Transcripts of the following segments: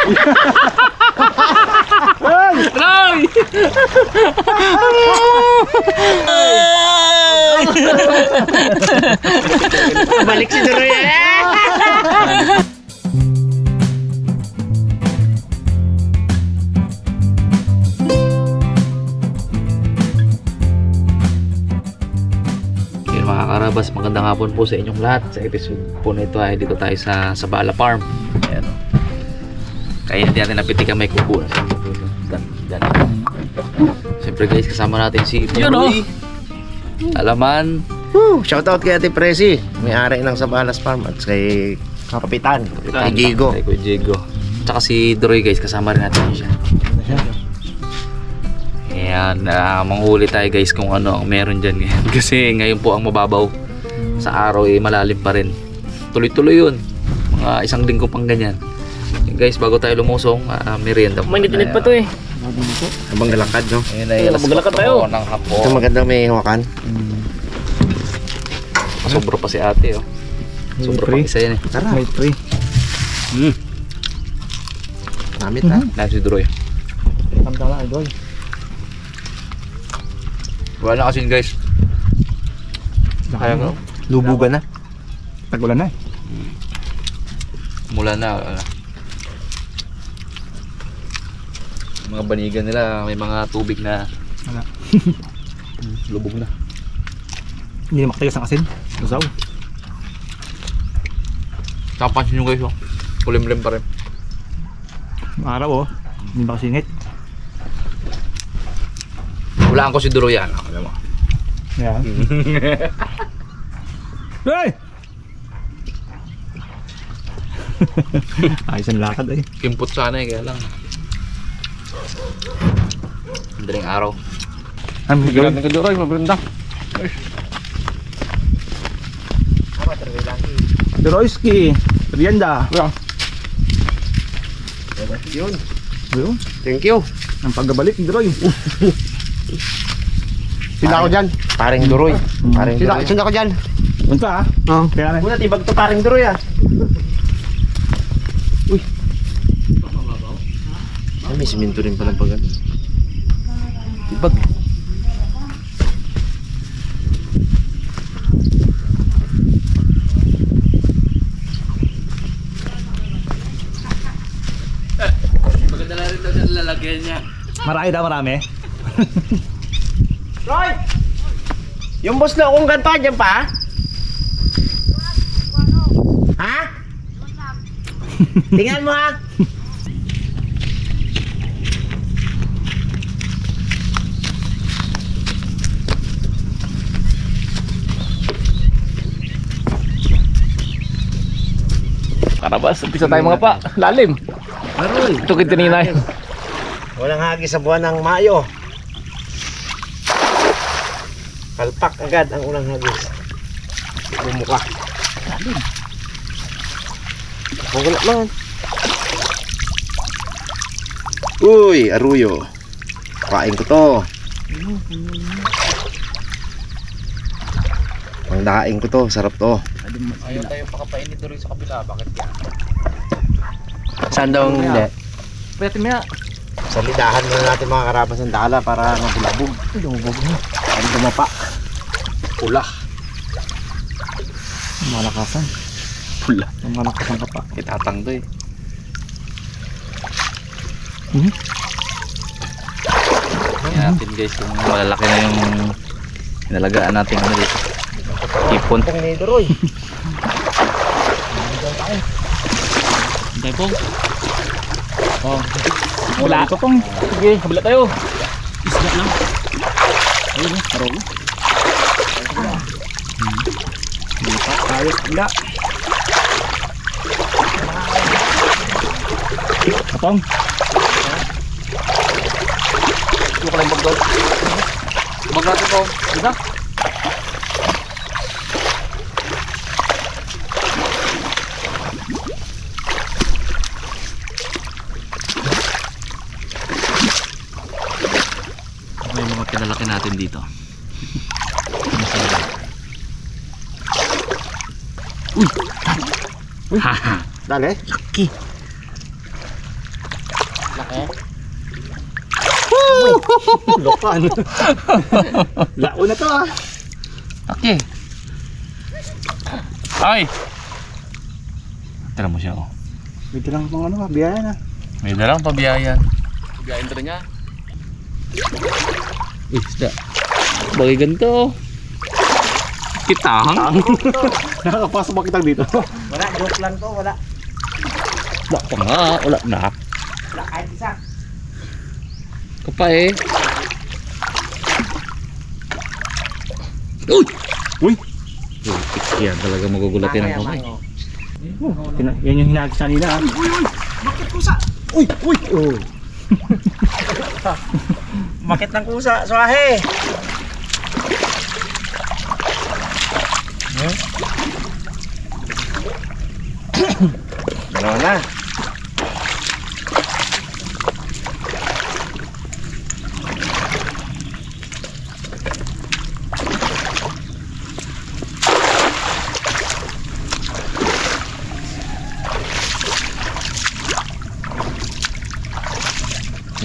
Roy! Balik si Duroy. Mga karabas, magandang hapon po sa inyong lahat. Sa episode po na ito ay dito tayo sa Bala Farm. Ayan o. Kaya hindi natin napitikan may kubo. Siyempre guys, kasama natin si Roy Alaman. Shoutout kay Ate Presi, may-ari ng Sabalas Farm, at kay Kapitan, kay Diego. Kay Diego. Tsaka si Duroy guys, kasama rin natin siya. Ayan, manghuli tayo guys kung ano ang meron dyan ngayon. Kasi ngayon po ang mababaw. Sa araw malalim pa rin. Tuloy-tuloy yun. Mga isang linggo pang ganyan. Guys, bago tayo lumusong, merienda. Mainit-init pa to eh. Habang galakad, no? Ayun ay alas 4 ng hapon. Ito magandang may hawakan. Sobra pa si ate oh. Sobra pa isa yan eh. Tara. May free. Namit ha? Lahat si Duroy. Kamdala idol. Wala na kasi guys. Kaya nga. Lubugan na. Tagulan na eh. Mula na. Mga banigan nila, may mga tubig na Wala. lubog na. Hindi na makatigas ang asin. Usaw. Kapansin nyo guys oh. Kulimlim pa rin. Araw oh. Hindi makasingit. Hulaan ko si Duroy yan. Alam mo. Yan. Hey! Ayos ang lakad eh. Kimpot sana eh, kaya lang. Madaling araw. Ang bigyan natin ka Duroy, mabrinda. Duroyski, merienda. Yun. Ayun. Thank you. Ang pagbabalik ni Duroy. Sino ako dyan? Paring Duroy. Paring Duroy. Sino ako dyan? Unta ah. Oo. Kaya na. Muna tibag to paring Duroy ah. Uy. Ay, may siminto rin palang pag ano. Tibag. Maganda na rin daw siya lalagyan niya. Marami daw, marami. Roy! Yung boss na akong ganto, dyan pa? Ha? Tingnan mo ha! Karabas, umpisa tayo mga pa. Lalim. Maroy! Ito kintinay. Walang hagi sa buwan ng Mayo. Palpak agad ang unang hagis. Bumuka. Wala man. Uy, aruyo. Kain ko to. Pangdaing ko to, sarap to. Ayaw tayo pakapainit Duroy sa kabila. Bakit yan? Saan daw hindi? Pwede mo ya. Sa lidahan muna natin mga karabas ng dala para mabulabog. Lumubog na. Para dumapa. Pula. Malakasan. Pula. Malakasan ka pa. Itatang to eh. Tingnan natin guys kung malalaki na yung inalagaan natin ano dito. Ipon. Pong ni Duroy. Hintay po. Oh. Wala ito pong. Sige, kabila tayo. Isda lang. Ayun oh, araw mo. Tayo, wala. Kapong. Ano ka lang bag daw? Bag natin po. Diba? May mga pinalaki natin dito. Uy! Uy! Haha! Dali. Laki! Laki. Lokan. Lao na to ah. Okay. Ay! Tara mo siya oh. May dalang pang ano, biyaya na. May dalang pabiyayan. Pabiyayan tara niya. Isda. Bagay ganito. Kitahang. Nakakapasok ba kitang dito? Wala, joke lang to, wala. Wala pa nga. Wala na. Wala kahit isa. Kapa eh. Uy! Uy! Yan talaga magugulatin ang kamay. Yan yung hinagis na nila ah. Bakit kusa? Uy! Uy! Oh. Bakit ng kusa? Swahe! Dalawa na.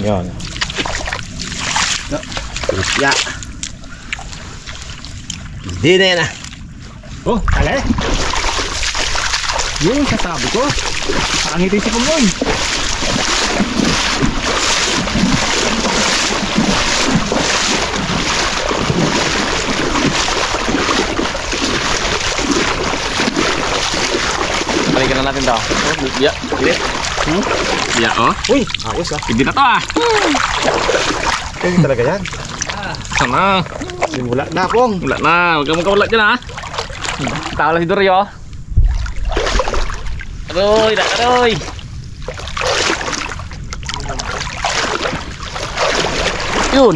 Yan. Ya. Hindi na yan ah. Oh, ale. Yung sasabi ko. Nakangiti si Pumoy. Balikan na natin daw. Biya. Biya. Biya oh. Uy, ayos ah. Hindi na to ah. Eh, talaga yan. Sana. Simula na pong. Wala na. Huwag ka magkawala dyan ah. Tawala si Dory oh. Aroy, aroy. Yun.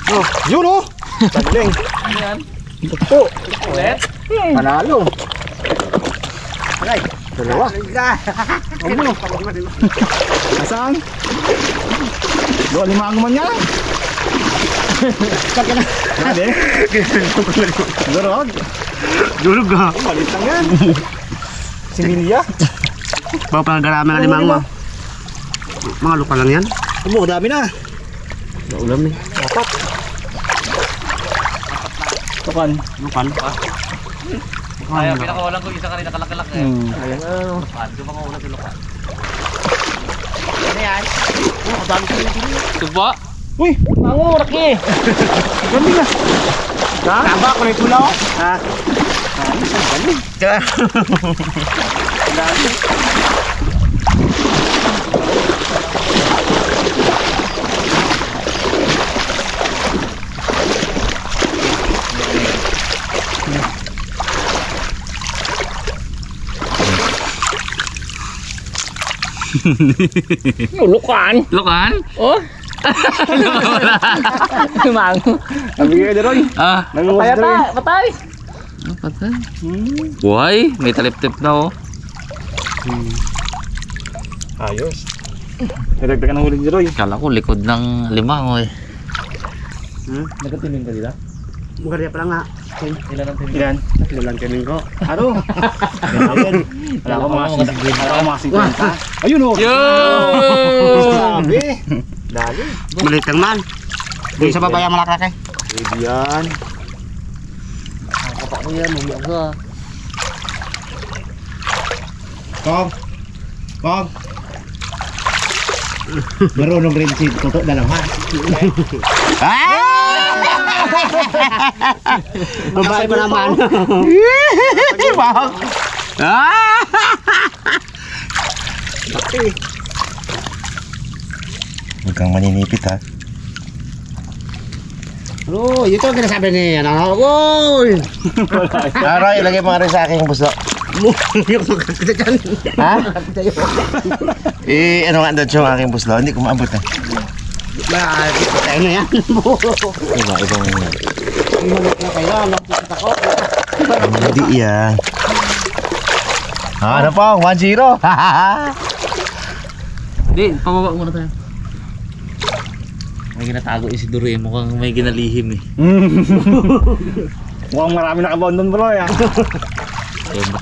Oh, yun oh. Tagling. Yan. Ito. Ulit. Panalo. Aray. Dalawa. Ano? Nasaan? Do lima ang man yan. Grabe. Durog. Dulog ha. Malit lang yan. Similya. Papagaraman na limang mo. Mga lupa lang yan. Mo, dami na. Naulam eh. Apat. Tukan. Lupan. Ayaw, pinakawalan ko isa kanina kalak-kalak eh. Ayan ano. Lupan, di ba kawalan si Lupan? Ano yan? Oh, dami ko yung dili. Tuba? Uy, Mangurak eh! ganda na. Ha? Taba ko na yung tulaw. Ha? Dami. Lukan? Lukan? Oh? Mango. Nabigay na rin. Ah. Nanguwas na rin. Patay! Patay? Buhay, may talip-tip na oh. Ayos. Nagdagdagan ng huli ni Roy. Kala ko likod ng limango eh. Nagkatiling ka dito? Mugarya pa lang nga. Ilan ang tiling? Ilan? Ilan kaming ko. Ano? Wala ko mga 50. Ayun oh. Yo! Sabi. Dali. Malit lang man. Doon sa babaya malakrak eh. Pwede yan. Kapak mo yan, umiyak ka. Kong. Kong. Marunong rin si Toto dalawa. Babae pa naman. Wow. Huwag kang maninipit ha. Bro, ito ang kinasabi ni ano. Uy! Aray, ilagay mo nga rin sa aking buso. Ha? Eh, ano nga doon yung aking buslo? Hindi ko maabot eh. Tayo na yan. Iba, ibang yan. Imanok na kayo, nakikita ko. Hindi yan. Ano po? 1-0. Hindi, pababa muna tayo. May ginatago si Dory, mukhang may ginalihim eh. Mukhang marami nakabaon doon bro ya.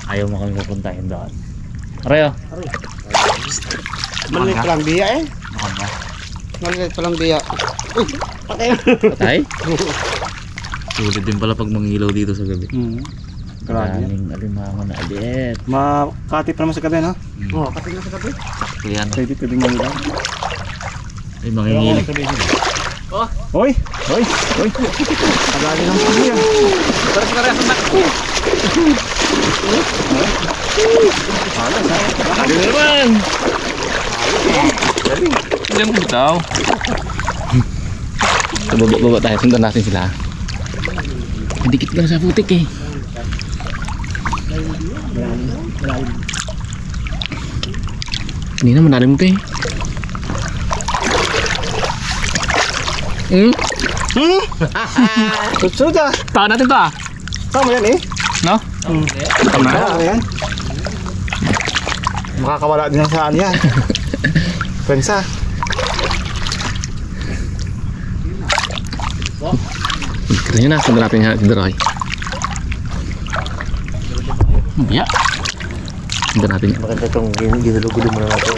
Ayaw mo kami pupuntahin doon. Aray oh. Maliit palang biya eh. Bakit ba? Maliit palang biya. Uy, patay. Patay? Sulit din pala pag mangilaw dito sa gabi. Grabe yan. Maraming alimango na alit. Makatip naman sa gabi, no? Oo, patay na sa gabi. So yan. Pwede mangilaw. Ay, mangingilip. Hoy! Hoy! Hoy! Tagali ng puno yan. Parang parehas na. Halos ha. Ano naman? Ilang bitaw. So, baba tayo. Sundan natin sila. Dikit ka na sa putik eh. Hindi na manalim ko eh. Sunod ah. Tahan natin to ah. Tama yan eh. No? Tama na. Tama yan. Makakawala din sa ano yan. Pensa. Kita nyo na. Sundan natin si Daroy. Ya. Sundan natin. Maganda itong ginulugulo mo na natin.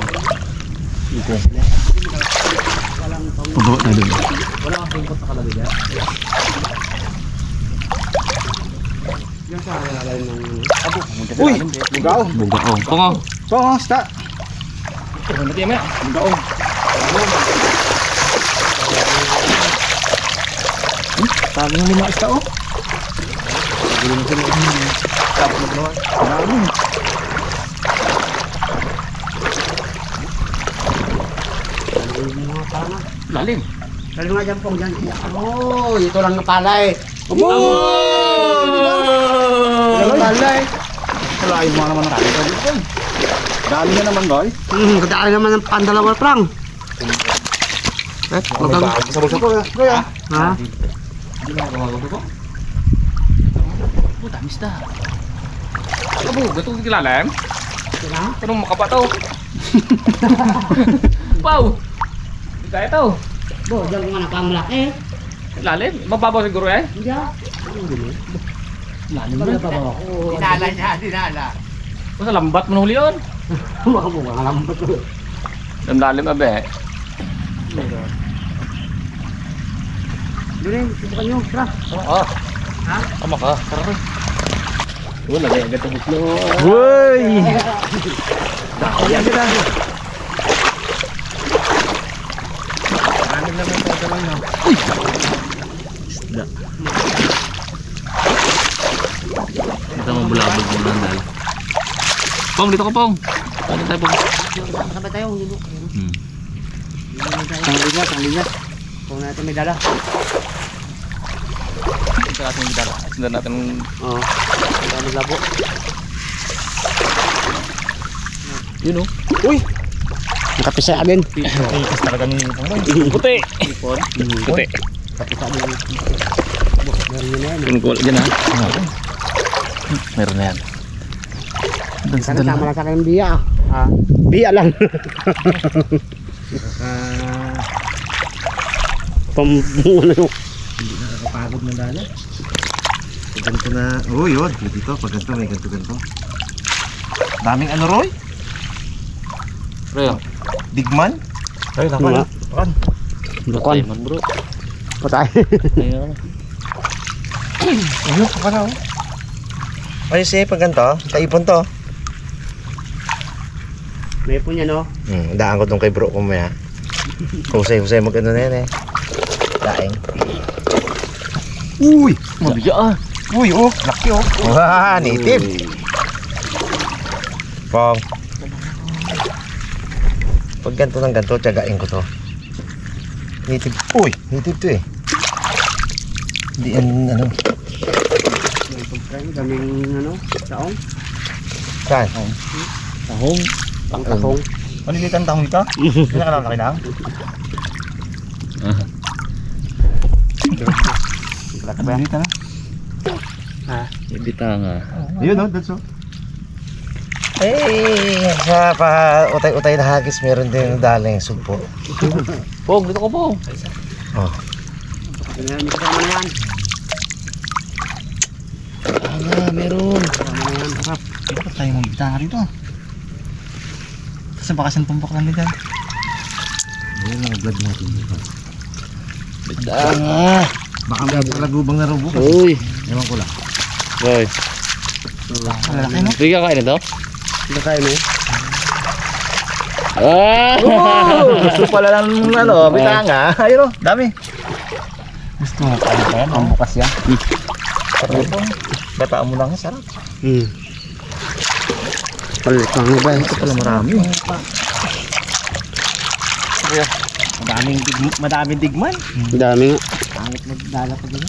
Pababa tayo dun. Uy! Bugao. Bugao. Pongo. Oo, sta. Bugao. Tama yung lima ista oh. Lalim. Kali nga dyan pong dyan. Oh, ito lang na pala eh. Abo! Ito lang pala eh. Wala yung mga naman nakakita dito. Dali na naman boy. Kadaan naman ng pandalawal prang. Magkang sa bulsa ko ya. Kuya. Ha? Oh, tamis na. Abo, gatong kilalim. Anong makapato? Wow! Hindi tayo to. Bo, dyan ko nga nakamalaki. Lalim? Mababaw siguro eh? Hindi ah. Lalim Dinala niya, dinala. Basta lambat mo nahuli yun. Baka mo nga lambot ko. Lalim abe. Doon eh, subukan nyo. Tara. Oo. Ha? Tama ka. Tara. Wala kaya agad ang buklo. Woy! Ayan kita. Anim naman ito lang no. Isda. Ito mo bulabog mo lang dahil. Pong, dito ka Pong. Paano tayo Pong? Sabay tayo. Ang linya. Kung natin may dala. Ito natin yung gitara. Sundan natin. Oo. Kaya maglabo. Yun o. Uy! Nakapisa din. Ikas talaga ni Pangboy. Puti. Puti. Nakapisa din. Meron yun na yan. Yung kuwala dyan ha. Meron na yan. Doon sa Sana dalawa. tama lang sa akin biya. Ah, biya lang. Ano yung Hindi na nakapagod ng dala. Ganito na. Oh yun. Dito. Pag ganito may ganito. Daming ano Roy? Bro. Digman? Ay, Wala. Pakan. Bukan. Man bro. Patay. Ayun. Ayun, pakan na oh. Ayos eh, pag ganito. Kaipon to. May po niya no. Daan ko tong kay bro ko maya. Husay mag ano na yan eh. Daing. Uy! Mabiya ah. Uy, oh! Laki oh! Wah, native! Pong. Pag ganito ng ganito, tiyagain ko to. Native. Uy! Native to eh. Hindi yan ano. May pagkain. Daming ano. Taong. Saan? Tahong. Ang tahong. Malilitan tahong ito? Hindi na kalaki lang? Malilitan na? Ha? Hindi tanga. Ayun oh, that's all. Eh, sa pa utay-utay na hagis meron din daling sugpo. Pong, dito ka Pong. Oh. May kasama na yan. Meron. Kasama na yan. Bakit tayo mong bitanga rito? sa bakasan tumpok lang dyan. Ayun lang, vlog natin dito. Bidang. Baka may palagubang na rubo. Uy. Ewan ko lang. Boy. Malaki no? Hindi ka kain ito? Hindi kain eh. Gusto pala lang bitanga. Ayun o, dami. Gusto mo kain pa yan? Ang bukas yan. Bataan mo lang, sarap. Palikang mo ba? Ito pala marami. Madaming digman. Dami nga. Pangit magdala pa dyan.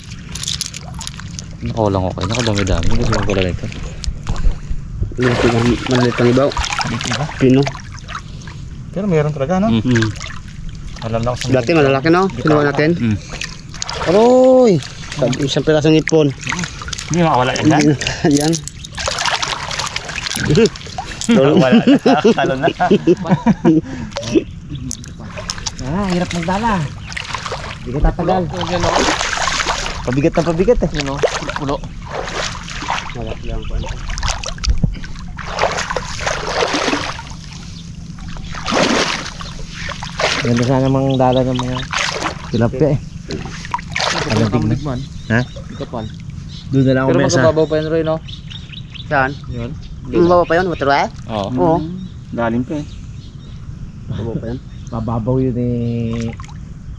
Nakawalang okay, nakadami-dami. Gusto mo pala nito. Maliit ang ibaw. Pino. Pero meron talaga no? Alam lang sa Dati malalaki no? Sinuha natin. Aroy! Isang pirasong ipon. Hindi makawala yan dyan. Yan. Wala na. Talo na. Hirap magdala. Hindi ka tatagal. Pabigat na pabigat eh. Pulo. Malaki lang po. Ganda sana mang dala ng mga tilapia eh. Alam digman. Ha? Kapal. Doon na lang ako Pero mesa. magkababaw pa yun, Roy, no? Saan? Yun. Mababaw pa yun? Waterway? Oo. Oo. Galing pa eh. Mababaw pa yun? Mababaw yun eh.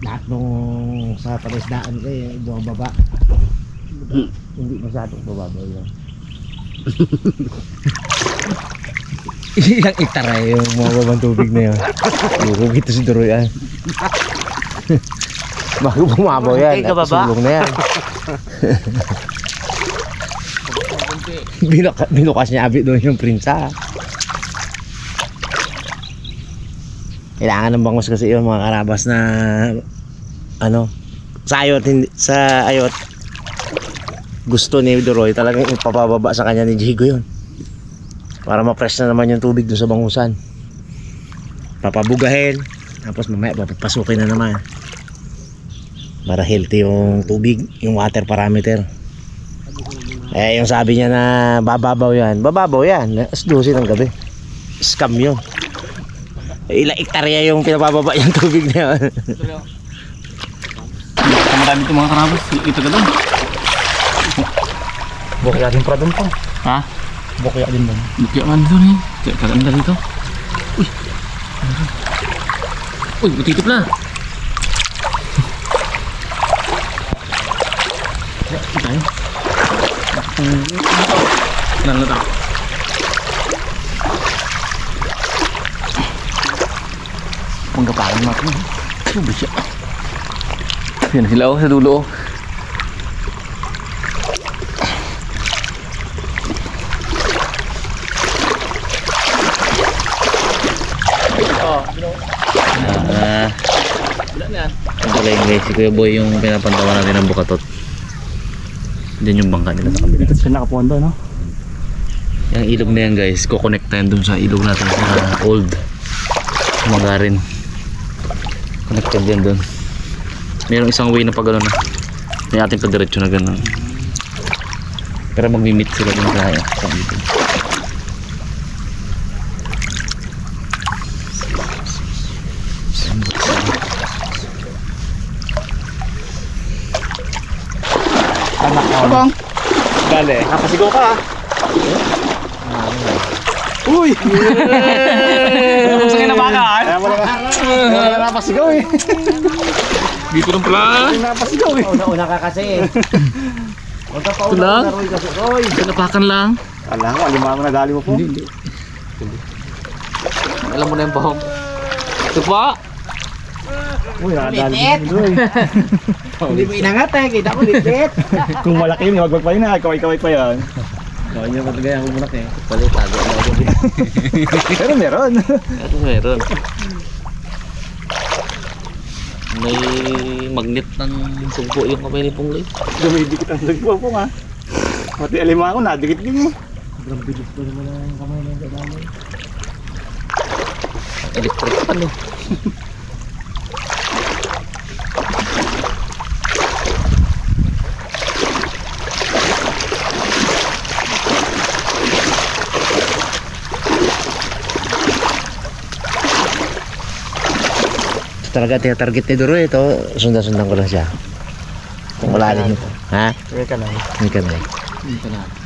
Lahat nung sa palisdaan ko eh. Doon baba. Hindi masyadong mababaw yun. Ilang iktara yung mga babang tubig na yun. Lurog ito si Duroy ah. Bago bumabaw yan. Sulong na yan. Binukas niya abi doon yung prinsa. Kailangan ng bangos kasi yung mga karabas na ano sa ayot, sa ayot gusto ni Duroy talagang ipapababa sa kanya ni Jigo yun para ma-fresh na naman yung tubig doon sa bangusan, papabugahin tapos mamaya papapasukin na naman para healthy yung tubig, yung water parameter. Eh yung sabi niya na bababaw yan alas 12 ng gabi, scam yun. Ilang ektarya yung pinabababa yung tubig na yun. Marami itong mga karabas. Ito ka doon. Bukya din pa doon po. Ha? Bukya din doon. Bukya man doon eh. Kaya kaganda dito. Uy. Uy, butitip na. Tayo. Nalata. Panggaparan natin. Subi siya. Yan sila sa dulo. Ang pala yung guys, si Kuya Boy yung pinapantawa natin ng bukatot. Diyan yung bangka nila sa kabila. Siya nakapundo no? Yung ilog na yan guys, kukonekta yan dun sa ilog natin sa old Magarin. Connected yan dun. Mayroong isang way na pag na may ating padiretso na gano'n. Pero magmi-meet sila dun sa dito. Abang! Dali. Napasigaw ka ah. Uy! Gusto kayo na baka? Wala napasigaw eh. Dito lang pala. Napasigaw eh. Una ka kasi eh. Huwag ka pa Ito lang? una Roy kasi. Roy! Pinapakan lang. Alam ko, alimango na dali mo po. Hindi. Alam mo na yung bahong. Ito pa. Uy, nakadali mo Roy. Hindi mo inangat eh. Kita ko litit. Kung malaki yun, wag pa yun ha. Kaway-kaway pa yan. Gawin niya matagay ako muna eh. Pali, tago na ako. Pero meron. Ito meron. May magnet ng sugpo yung kamay ni Pungloy. Dumidikit ang sagpo po ha. Pati alimango, nadikit din mo. Sobrang bilis pa naman ang kamay ng dadamay. Electric pan eh. talaga tinatarget ni Duro ito. Sundan-sundan ko lang siya. Kung wala rin ito. Ha? May kanay. May kanay. May kanay.